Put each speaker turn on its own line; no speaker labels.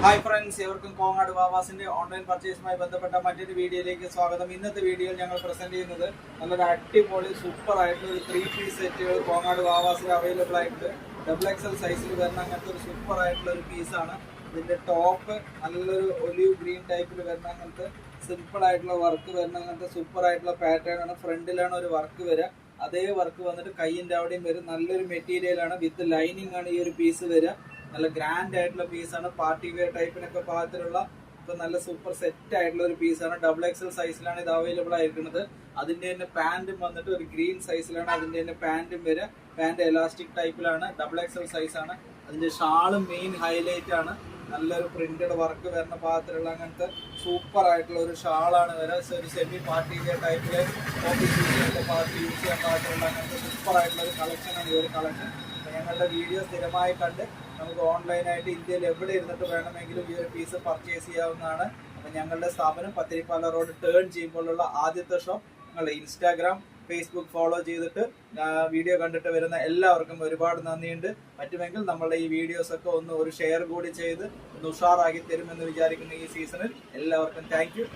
Hi friends, എവർക്കും Kongad വാവാസിന്റെ online പർച്ചേസുമായി ബന്ധപ്പെട്ട മറ്റൊരു വീഡിയോയിലേക്ക് സ്വാഗതം. ഇന്നത്തെ വീഡിയോയിൽ ഞങ്ങൾ പ്രസന്റ് ചെയ്യുന്നത് നല്ലൊരു അടിപൊളി സൂപ്പർ ആയിട്ടുള്ള ഒരു 3 പീസ് സെറ്റുകൾ കോങ്ങാട് വാവാസിൽ അവൈലബിൾ ആയിട്ട് XXL സൈസിൽ വരുന്ന അങ്ങനത്തെ ഒരു സൂപ്പർ ആയിട്ടുള്ള ഒരു പീസാണ്. ഇതിന്റെ ടോപ്പ് നല്ലൊരു ഒലിവ് ഗ്രീൻ ടൈപ്പിൽ വരുന്ന അങ്ങനത്തെ സിമ്പിൾ ആയിട്ടുള്ള വർക്ക് വരുന്ന അങ്ങനത്തെ സൂപ്പർ ആയിട്ടുള്ള പാറ്റേൺ ആണ്. ഫ്രണ്ടിലാണ് ഒരു വർക്ക് വരിക, അതേ വർക്ക് വന്നിട്ട് കൈയിന്റെ അവിടെയും വരും. നല്ലൊരു മെറ്റീരിയൽ ആണ്, വിത്ത് ലൈനിങ് ആണ് ഈ ഒരു പീസ് വരിക. നല്ല ഗ്രാൻഡ് ആയിട്ടുള്ള പീസാണ്, പാർട്ടി വെയർ ടൈപ്പിനൊക്കെ പാകത്തിലുള്ള ഇപ്പൊ നല്ല സൂപ്പർ സെറ്റ് ആയിട്ടുള്ള ഒരു പീസാണ്. XXL സൈസിലാണ് ഇത് അവൈലബിൾ ആയിരിക്കുന്നത്. അതിന്റെ തന്നെ പാന്റും വന്നിട്ട് ഒരു ഗ്രീൻ സൈസിലാണ് അതിന്റെ തന്നെ പാന്റും വരിക. പാന്റ് എലാസ്റ്റിക് ടൈപ്പിലാണ്, XXL സൈസാണ്. അതിന്റെ ഷാളും മെയിൻ ഹൈലൈറ്റ് ആണ്. നല്ലൊരു പ്രിന്റഡ് വർക്ക് വരുന്ന പാകത്തിലുള്ള അങ്ങനത്തെ സൂപ്പർ ആയിട്ടുള്ള ഒരു ഷാളാണ് വരിക. ഒരു സെമി പാർട്ടി വെയർ ടൈപ്പില് ഓഫീസ് പാർട്ടി യൂസ് ചെയ്യാൻ പാകത്തിലുള്ള അങ്ങനത്തെ സൂപ്പർ ആയിട്ടുള്ള ഒരു കളക്ഷനാണ് ഈ ഒരു കളക്ഷൻ. ഞങ്ങളുടെ വീഡിയോ സ്ഥിരമായി കണ്ട് നമുക്ക് ഓൺലൈനായിട്ട് ഇന്ത്യയിൽ എവിടെ ഇരുന്നിട്ട് വേണമെങ്കിലും ഈ ഒരു പീസ് പർച്ചേസ് ചെയ്യാവുന്നതാണ്. അപ്പം ഞങ്ങളുടെ സ്ഥാപനം പത്തിരിപ്പാല റോഡ് ടേൺ ചെയ്യുമ്പോഴുള്ള ആദ്യത്തെ ഷോപ്പ്. ഞങ്ങളുടെ ഇൻസ്റ്റാഗ്രാം, ഫേസ്ബുക്ക് ഫോളോ ചെയ്തിട്ട് വീഡിയോ കണ്ടിട്ട് വരുന്ന എല്ലാവർക്കും ഒരുപാട് നന്ദിയുണ്ട്. പറ്റുമെങ്കിൽ നമ്മളുടെ ഈ വീഡിയോസൊക്കെ ഒരു ഷെയർ കൂടി ചെയ്ത് ഒന്ന് ഉഷാറാക്കി തരുമെന്ന് വിചാരിക്കുന്ന ഈ സീസണിൽ എല്ലാവർക്കും താങ്ക് യു.